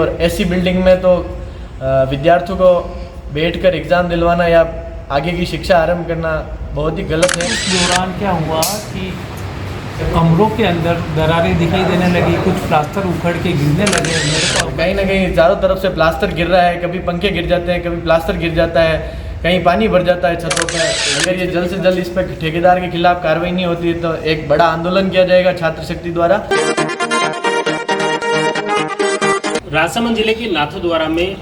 और ऐसी बिल्डिंग में तो विद्यार्थियों को बैठकर एग्ज़ाम दिलवाना या आगे की शिक्षा आरंभ करना बहुत ही गलत है। इस दौरान क्या हुआ कि कमरों के अंदर दरारें दिखाई देने लगी, कुछ प्लास्टर उखड़ के गिरने लगे। मेरे को कहीं ना कहीं चारों तरफ से प्लास्टर गिर रहा है, कभी पंखे गिर जाते हैं, कभी प्लास्टर गिर जाता है, कहीं पानी भर जाता है छतों पर। अगर ये जल्द से जल्द इस पर ठेकेदार के खिलाफ कार्रवाई नहीं होती है तो एक बड़ा आंदोलन किया जाएगा छात्र शक्ति द्वारा। राजसमंद जिले के नाथद्वारा में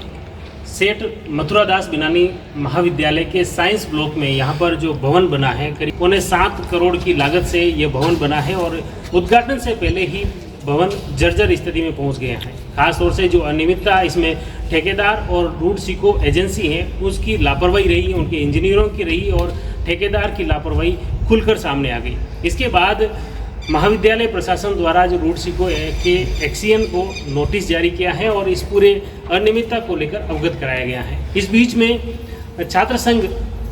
सेठ मथुरादास बिनानी महाविद्यालय के साइंस ब्लॉक में यहाँ पर जो भवन बना है, करीब 7.25 करोड़ की लागत से ये भवन बना है और उद्घाटन से पहले ही भवन जर्जर स्थिति में पहुँच गया है। खासतौर से जो अनियमितता इसमें ठेकेदार और रूट सिको एजेंसी है उसकी लापरवाही रही, उनके इंजीनियरों की रही और ठेकेदार की लापरवाही खुलकर सामने आ गई। इसके बाद महाविद्यालय प्रशासन द्वारा जो रूट सिको के एक्सीएन को नोटिस जारी किया है और इस पूरे अनियमितता को लेकर अवगत कराया गया है। इस बीच में छात्र संघ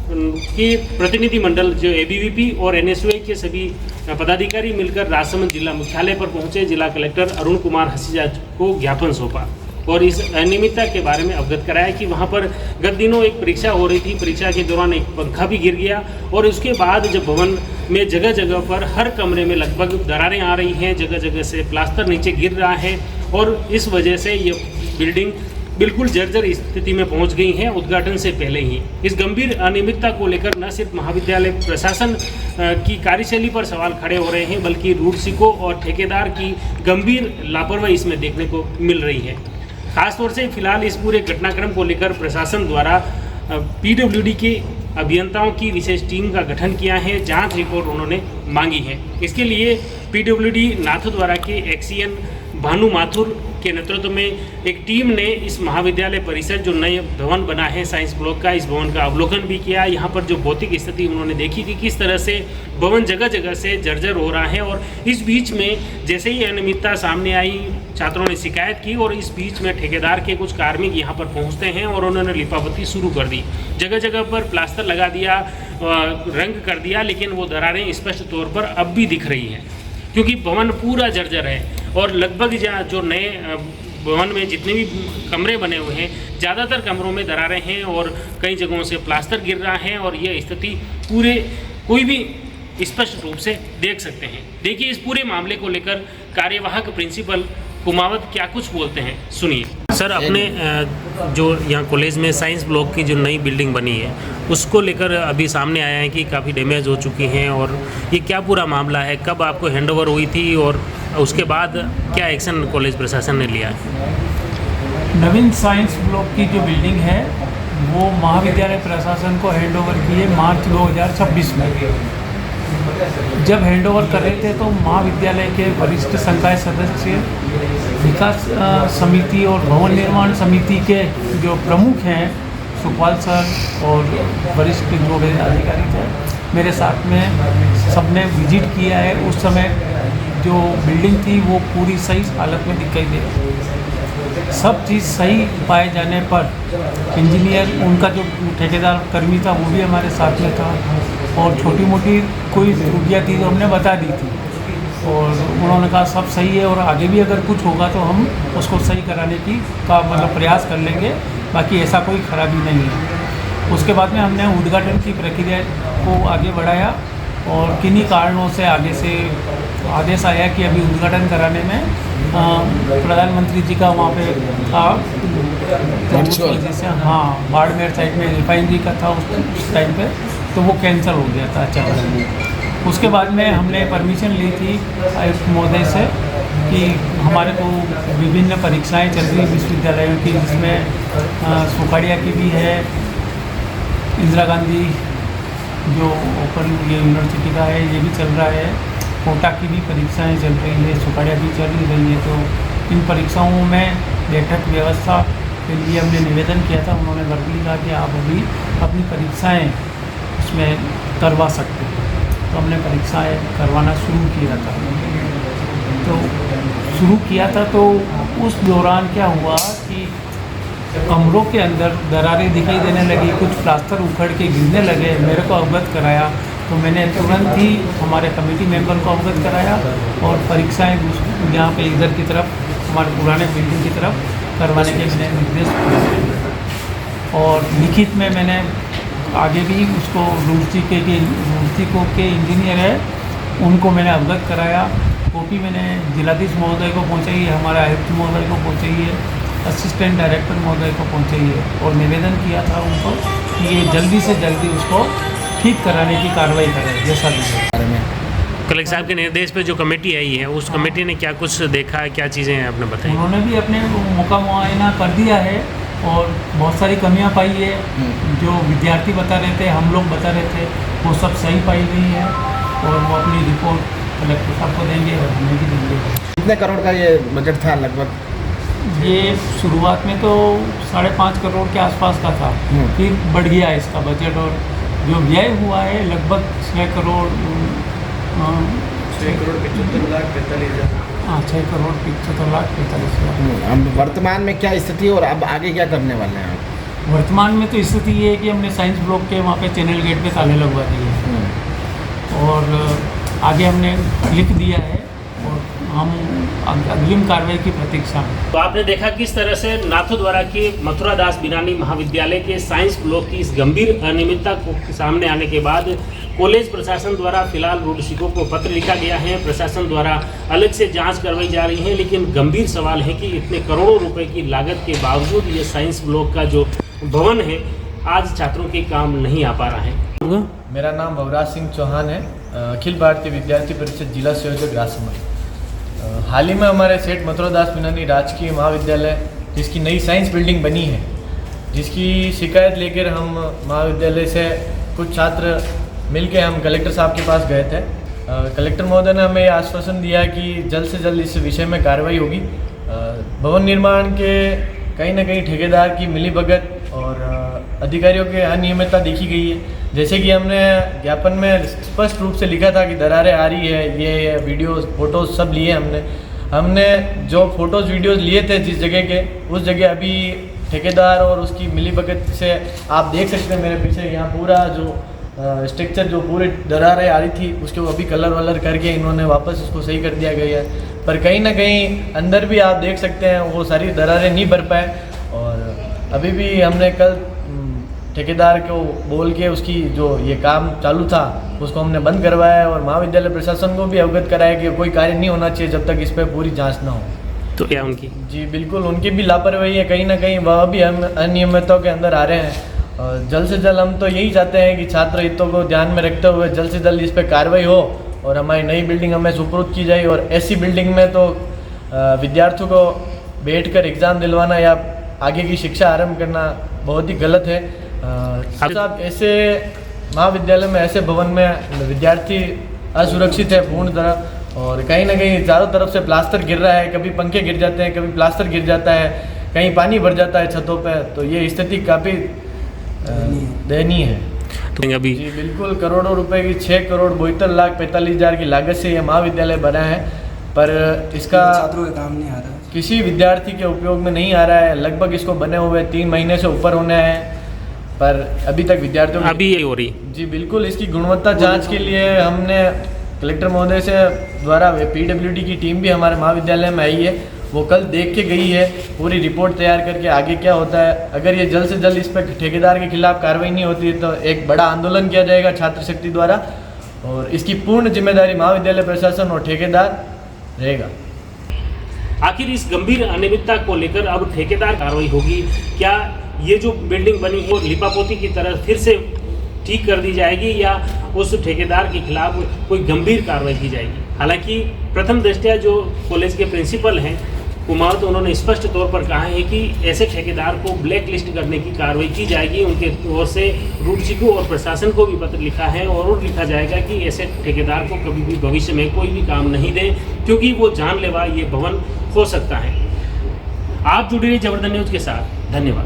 के प्रतिनिधि मंडल जो एबीवीपी और एनएसयूआई के सभी पदाधिकारी मिलकर राजसमंद जिला मुख्यालय पर पहुंचे, जिला कलेक्टर अरुण कुमार हसीजा को ज्ञापन सौंपा और इस अनियमितता के बारे में अवगत कराया कि वहां पर गत दिनों एक परीक्षा हो रही थी, परीक्षा के दौरान एक पंखा भी गिर गया और उसके बाद जब भवन में जगह जगह पर हर कमरे में लगभग दरारें आ रही हैं, जगह जगह से प्लास्टर नीचे गिर रहा है और इस वजह से ये बिल्डिंग बिल्कुल जर्जर स्थिति में पहुंच गई है उद्घाटन से पहले ही। इस गंभीर अनियमितता को लेकर न सिर्फ महाविद्यालय प्रशासन की कार्यशैली पर सवाल खड़े हो रहे हैं बल्कि रूट सिको और ठेकेदार की गंभीर लापरवाही इसमें देखने को मिल रही है। खासतौर से फिलहाल इस पूरे घटनाक्रम को लेकर प्रशासन द्वारा पीडब्ल्यूडी के अभियंताओं की विशेष टीम का गठन किया है, जांच रिपोर्ट उन्होंने मांगी है। इसके लिए पीडब्ल्यूडी नाथद्वारा के एक्सीएन भानु माथुर के नेतृत्व में एक टीम ने इस महाविद्यालय परिसर जो नए भवन बना है साइंस ब्लॉक का, इस भवन का अवलोकन भी किया। यहाँ पर जो भौतिक स्थिति उन्होंने देखी कि किस तरह से भवन जगह जगह से जर्जर हो रहा है और इस बीच में जैसे ही अनियमितता सामने आई, छात्रों ने शिकायत की और इस बीच में ठेकेदार के कुछ कार्मिक यहाँ पर पहुँचते हैं और उन्होंने लिपापोती शुरू कर दी। जगह जगह पर प्लास्टर लगा दिया, रंग कर दिया, लेकिन वो दरारें स्पष्ट तौर पर अब भी दिख रही हैं क्योंकि भवन पूरा जर्जर है और लगभग जो नए भवन में जितने भी कमरे बने हुए हैं ज़्यादातर कमरों में दरारें हैं और कई जगहों से प्लास्टर गिर रहा है और यह स्थिति पूरे कोई भी स्पष्ट रूप से देख सकते हैं। देखिए इस पूरे मामले को लेकर कार्यवाहक प्रिंसिपल कुमावत क्या कुछ बोलते हैं, सुनिए। सर, अपने जो यहाँ कॉलेज में साइंस ब्लॉक की जो नई बिल्डिंग बनी है उसको लेकर अभी सामने आया है कि काफ़ी डैमेज हो चुकी हैं और ये क्या पूरा मामला है, कब आपको हैंडओवर हुई थी और उसके बाद क्या एक्शन कॉलेज प्रशासन ने लिया है? नवीन साइंस ब्लॉक की जो बिल्डिंग है वो महाविद्यालय प्रशासन को हैंडओवर की है मार्च 2026 में। जब हैंडओवर कर रहे थे तो महाविद्यालय के वरिष्ठ संकाय सदस्य, विकास समिति और भवन निर्माण समिति के जो प्रमुख हैं सुखपाल सर और वरिष्ठ जो अधिकारी थे मेरे साथ में, सबने विजिट किया है। उस समय जो बिल्डिंग थी वो पूरी सही हालत में दिखाई दे रही। सब चीज़ सही पाए जाने पर इंजीनियर, उनका जो ठेकेदार कर्मी था वो भी हमारे साथ में था और छोटी मोटी कोई त्रुटियाँ थी तो हमने बता दी थी और उन्होंने कहा सब सही है और आगे भी अगर कुछ होगा तो हम उसको सही कराने की मतलब प्रयास कर लेंगे, बाकी ऐसा कोई खराबी नहीं है। उसके बाद में हमने उद्घाटन की प्रक्रिया को आगे बढ़ाया और किन्हीं कारणों से आगे से आदेश आया कि अभी उद्घाटन कराने में प्रधानमंत्री जी का वहाँ पे था, जैसे बाड़मेर साइड में रिफाइनरी का था उस टाइम पे, तो वो कैंसिल हो गया था अचानक। उसके बाद में हमने परमिशन ली थी आयुक्त महोदय से कि हमारे को विभिन्न परीक्षाएं चल रही विश्वविद्यालयों की, जिसमें सुखाड़िया की भी है, इंदिरा गांधी जो ओपन यूनिवर्सिटी का है ये भी चल रहा है, कोटा की भी परीक्षाएं चल रही है, सुखाड़िया भी चल रही है। तो इन परीक्षाओं में बैठक व्यवस्था के लिए हमने निवेदन किया था। उन्होंने वर्बली कहा कि आप अभी अपनी परीक्षाएं उसमें करवा सकते हैं, तो हमने परीक्षाएं करवाना शुरू किया था। तो उस दौरान क्या हुआ कि कमरों के अंदर दरारें दिखाई देने लगी, कुछ प्लास्टर उखड़ के गिरने लगे। मेरे को अवगत कराया तो मैंने तुरंत ही हमारे कमेटी मेंबर को अवगत कराया और परीक्षाएं यहाँ पे इधर की तरफ हमारे पुराने बिल्डिंग की तरफ करवाने के मैंने निर्देश दिए और लिखित में मैंने आगे भी उसको रूड़की के इंजीनियर है उनको मैंने अवगत कराया। कॉपी मैंने जिलाधीश महोदय को पहुंचाई है, हमारे आयुक्त महोदय को पहुंचाई है, असिस्टेंट डायरेक्टर महोदय को पहुंचाई है और निवेदन किया था उनको कि ये जल्दी से जल्दी उसको ठीक कराने की कार्रवाई करें जैसा भी बारे में। कलेक्टर साहब के निर्देश पे जो कमेटी आई है उस कमेटी ने क्या कुछ देखा है, क्या चीज़ें हैं आपने बताई? उन्होंने भी अपने मौका मुआयना कर दिया है और बहुत सारी कमियां पाई है। जो विद्यार्थी बता रहे थे, हम लोग बता रहे थे, वो सब सही पाई गई है और वो अपनी रिपोर्ट कलेक्टर साहब को देंगे और हमें भी देंगे। कितने करोड़ का ये बजट था लगभग? ये शुरुआत में तो 5.5 करोड़ के आसपास का था, फिर बढ़ गया इसका बजट और जो व्यय हुआ है लगभग 6 करोड़ 75 लाख 45 हज़ार। हाँ, 6 करोड़ 75 लाख 45 हज़ार। हम वर्तमान में क्या स्थिति और अब आगे क्या करने वाले हैं आप? वर्तमान में तो स्थिति ये है कि हमने साइंस ब्लॉक के वहाँ पे चैनल गेट पे ताले लगवा दिए हैं और आगे हमने लिख दिया है और हम अग्रिम कार्रवाई की प्रतीक्षा में। तो आपने देखा किस तरह से नाथद्वारा के मथुरा दास बिनानी महाविद्यालय के साइंस ब्लॉक की इस गंभीर अनियमितता को सामने आने के बाद कॉलेज प्रशासन द्वारा फिलहाल रूडसिको को पत्र लिखा गया है। प्रशासन द्वारा अलग से जांच करवाई जा रही है, लेकिन गंभीर सवाल है कि इतने करोड़ों रुपए की लागत के बावजूद ये साइंस ब्लॉक का जो भवन है आज छात्रों के काम नहीं आ पा रहा है। मेरा नाम भवराज सिंह चौहान है, अखिल भारतीय विद्यार्थी परिषद जिला संयोजक राजसमंद। हाल ही में हमारे सेठ मथुरा दास बिनानी राजकीय महाविद्यालय जिसकी नई साइंस बिल्डिंग बनी है, जिसकी शिकायत लेकर हम महाविद्यालय से कुछ छात्र मिलके हम कलेक्टर साहब के पास गए थे। कलेक्टर महोदय ने हमें आश्वासन दिया कि जल्द से जल्द इस विषय में कार्रवाई होगी। भवन निर्माण के कहीं ना कहीं ठेकेदार की मिलीभगत और अधिकारियों के अनियमितता देखी गई है। जैसे कि हमने ज्ञापन में स्पष्ट रूप से लिखा था कि दरारें आ रही है, ये वीडियोस फोटोज़ सब लिए हमने जो फोटोज़ वीडियोज़ लिए थे जिस जगह के, उस जगह अभी ठेकेदार और उसकी मिलीभगत से आप देख सकते हैं मेरे पीछे यहाँ पूरा जो स्ट्रक्चर जो पूरे दरारें आ रही थी उसके अभी कलर वलर करके इन्होंने वापस उसको सही कर दिया गया है। पर कहीं ना कहीं अंदर भी आप देख सकते हैं वो सारी दरारें नहीं भर पाए और अभी भी हमने कल ठेकेदार को बोल के उसकी जो ये काम चालू था उसको हमने बंद करवाया और महाविद्यालय प्रशासन को भी अवगत कराया कि कोई कार्य नहीं होना चाहिए जब तक इस पर पूरी जांच ना हो। तो क्या उनकी? जी बिल्कुल, उनकी भी लापरवाही है, कहीं ना कहीं वह भी हम अनियमितताओं के अंदर आ रहे हैं। और जल्द से जल्द हम तो यही चाहते हैं कि छात्र हितों को ध्यान में रखते हुए जल्द से जल्द इस पर कार्रवाई हो और हमारी नई बिल्डिंग हमें सुपुर्द की जाए। और ऐसी बिल्डिंग में तो विद्यार्थियों को बैठकर एग्ज़ाम दिलवाना या आगे की शिक्षा आरंभ करना बहुत ही गलत है। साहब, ऐसे महाविद्यालय में ऐसे भवन में विद्यार्थी असुरक्षित है पूर्ण तरह और कहीं ना कहीं चारों तरफ से प्लास्टर गिर रहा है, कभी पंखे गिर जाते हैं, कभी प्लास्टर गिर जाता है, कहीं पानी भर जाता है छतों पे। तो ये स्थिति काफ़ी दयनीय है। तो अभी जी बिल्कुल, करोड़ों रुपए की 6 करोड़ 72 लाख 45 हज़ार की लागत से ये महाविद्यालय बना है, पर इसका छात्रों के काम नहीं आ रहा, किसी विद्यार्थी के उपयोग में नहीं आ रहा है। लगभग इसको बने हुए 3 महीने से ऊपर होने हैं पर अभी तक विद्यार्थियों अभी ये हो रही। जी बिल्कुल, इसकी गुणवत्ता जांच के लिए हमने कलेक्टर महोदय से द्वारा पीडब्ल्यूडी की टीम भी हमारे महाविद्यालय में आई है, वो कल देख के गई है, पूरी रिपोर्ट तैयार करके आगे क्या होता है। अगर ये जल्द से जल्द इस पर ठेकेदार के खिलाफ कार्रवाई नहीं होती तो एक बड़ा आंदोलन किया जाएगा छात्र शक्ति द्वारा और इसकी पूर्ण जिम्मेदारी महाविद्यालय प्रशासन और ठेकेदार रहेगा। आखिर इस गंभीर अनियमितता को लेकर अब ठेकेदार कार्रवाई होगी? क्या ये जो बिल्डिंग बनी है वो लिपापोती की तरह फिर से ठीक कर दी जाएगी या उस ठेकेदार के खिलाफ कोई गंभीर कार्रवाई की जाएगी? हालांकि प्रथम दृष्टया जो कॉलेज के प्रिंसिपल हैं कुमार, तो उन्होंने स्पष्ट तौर पर कहा है कि ऐसे ठेकेदार को ब्लैक लिस्ट करने की कार्रवाई की जाएगी। उनके ओर से रूडसिको और प्रशासन को भी पत्र लिखा है और लिखा जाएगा कि ऐसे ठेकेदार को कभी भी भविष्य में कोई भी काम नहीं दे, क्योंकि वो जानलेवा ये भवन हो सकता है। आप जुड़े रहिए जबरदस्त न्यूज़ के साथ। धन्यवाद।